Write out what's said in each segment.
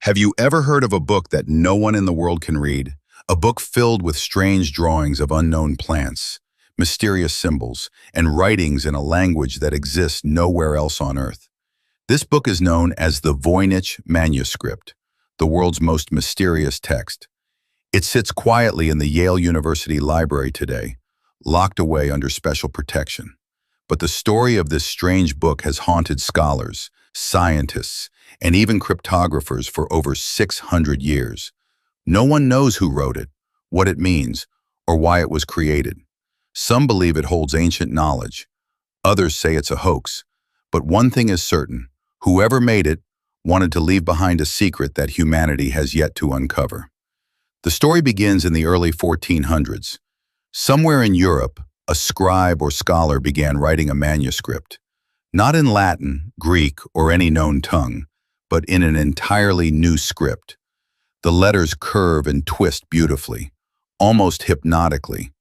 Have you ever heard of a book that no one in the world can read? A book filled with strange drawings of unknown plants, mysterious symbols, and writings in a language that exists nowhere else on Earth. This book is known as the Voynich Manuscript, the world's most mysterious text. It sits quietly in the Yale University Library today, locked away under special protection. But the story of this strange book has haunted scholars, scientists, and even cryptographers for over 600 years. No one knows who wrote it, what it means, or why it was created. Some believe it holds ancient knowledge. Others say it's a hoax. But one thing is certain: whoever made it wanted to leave behind a secret that humanity has yet to uncover. The story begins in the early 1400s. Somewhere in Europe, a scribe or scholar began writing a manuscript, not in Latin, Greek, or any known tongue, but in an entirely new script. The letters curve and twist beautifully, almost hypnotically,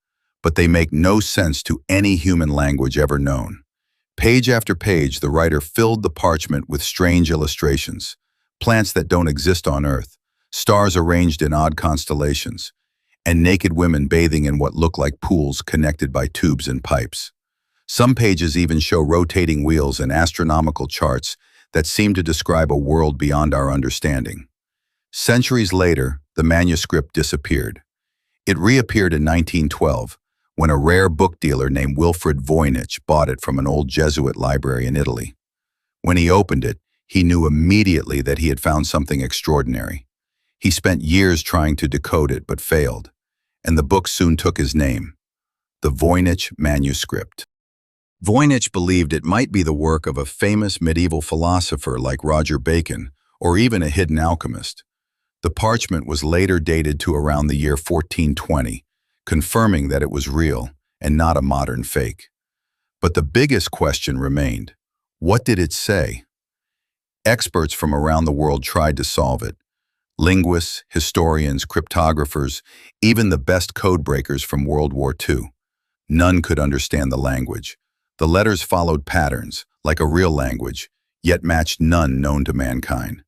but they make no sense to any human language ever known. Page after page, the writer filled the parchment with strange illustrations, plants that don't exist on Earth, stars arranged in odd constellations, and naked women bathing in what look like pools connected by tubes and pipes. Some pages even show rotating wheels and astronomical charts that seem to describe a world beyond our understanding. Centuries later, the manuscript disappeared. It reappeared in 1912, when a rare book dealer named Wilfred Voynich bought it from an old Jesuit library in Italy. When he opened it, he knew immediately that he had found something extraordinary. He spent years trying to decode it, but failed, and the book soon took his name: the Voynich Manuscript. Voynich believed it might be the work of a famous medieval philosopher like Roger Bacon, or even a hidden alchemist. The parchment was later dated to around the year 1420, confirming that it was real and not a modern fake. But the biggest question remained: what did it say? Experts from around the world tried to solve it. Linguists, historians, cryptographers, even the best codebreakers from World War II. None could understand the language. The letters followed patterns, like a real language, yet matched none known to mankind.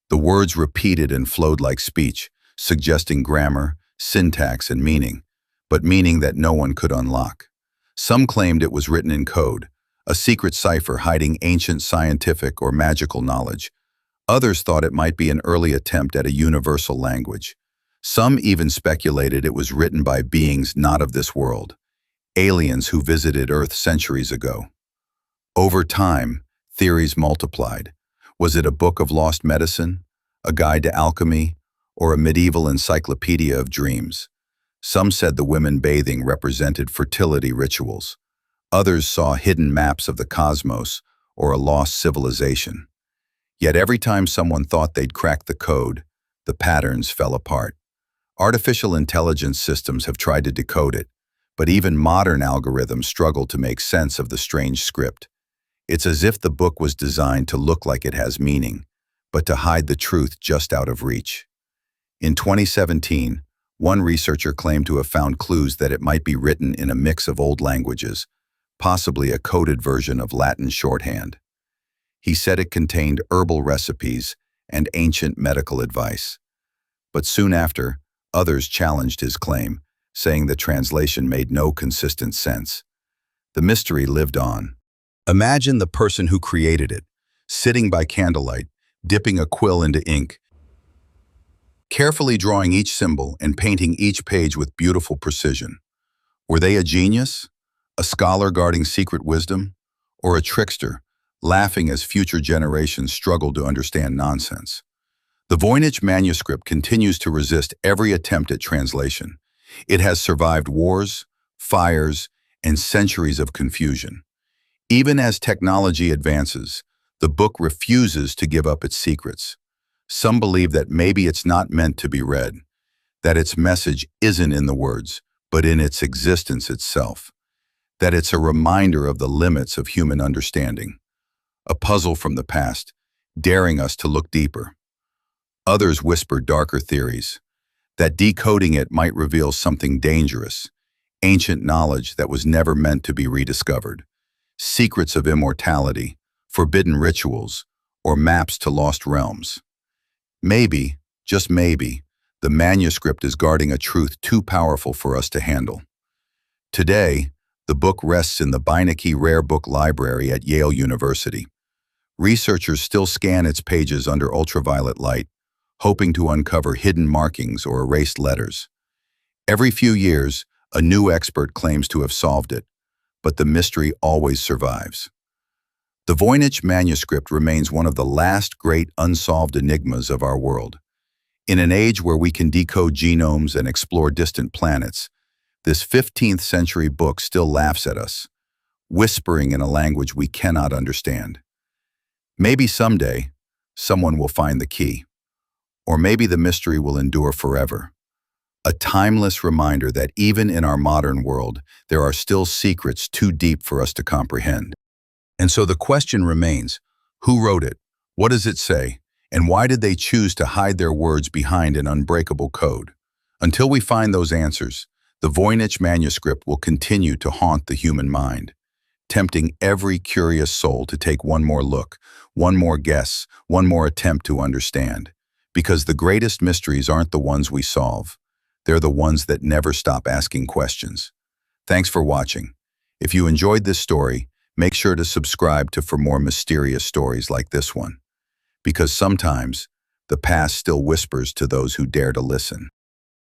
The words repeated and flowed like speech, suggesting grammar, syntax, and meaning, but meaning that no one could unlock. Some claimed it was written in code, a secret cipher hiding ancient scientific or magical knowledge. Others thought it might be an early attempt at a universal language. Some even speculated it was written by beings not of this world, aliens who visited Earth centuries ago. Over time, theories multiplied. Was it a book of lost medicine, a guide to alchemy, or a medieval encyclopedia of dreams? Some said the women bathing represented fertility rituals. Others saw hidden maps of the cosmos or a lost civilization. Yet every time someone thought they'd cracked the code, the patterns fell apart. Artificial intelligence systems have tried to decode it, but even modern algorithms struggle to make sense of the strange script. It's as if the book was designed to look like it has meaning, but to hide the truth just out of reach. In 2017, one researcher claimed to have found clues that it might be written in a mix of old languages, possibly a coded version of Latin shorthand. He said it contained herbal recipes and ancient medical advice. But soon after, others challenged his claim, saying the translation made no consistent sense. The mystery lived on. Imagine the person who created it, sitting by candlelight, dipping a quill into ink, carefully drawing each symbol and painting each page with beautiful precision. Were they a genius, a scholar guarding secret wisdom, or a trickster, laughing as future generations struggled to understand nonsense? The Voynich Manuscript continues to resist every attempt at translation. It has survived wars, fires, and centuries of confusion. Even as technology advances, the book refuses to give up its secrets. Some believe that maybe it's not meant to be read, that its message isn't in the words, but in its existence itself, that it's a reminder of the limits of human understanding, a puzzle from the past, daring us to look deeper. Others whisper darker theories, that decoding it might reveal something dangerous, ancient knowledge that was never meant to be rediscovered, secrets of immortality, forbidden rituals, or maps to lost realms. Maybe, just maybe, the manuscript is guarding a truth too powerful for us to handle. Today, the book rests in the Voynich Rare Book Library at Yale University. Researchers still scan its pages under ultraviolet light, hoping to uncover hidden markings or erased letters. Every few years, a new expert claims to have solved it, but the mystery always survives. The Voynich Manuscript remains one of the last great unsolved enigmas of our world. In an age where we can decode genomes and explore distant planets, this 15th century book still laughs at us, whispering in a language we cannot understand. Maybe someday, someone will find the key. Or maybe the mystery will endure forever. A timeless reminder that even in our modern world, there are still secrets too deep for us to comprehend. And so the question remains, who wrote it? What does it say? And why did they choose to hide their words behind an unbreakable code? Until we find those answers, the Voynich Manuscript will continue to haunt the human mind, tempting every curious soul to take one more look, one more guess, one more attempt to understand. Because the greatest mysteries aren't the ones we solve. They're the ones that never stop asking questions. Thanks for watching. If you enjoyed this story, make sure to subscribe for more mysterious stories like this one. Because sometimes, the past still whispers to those who dare to listen.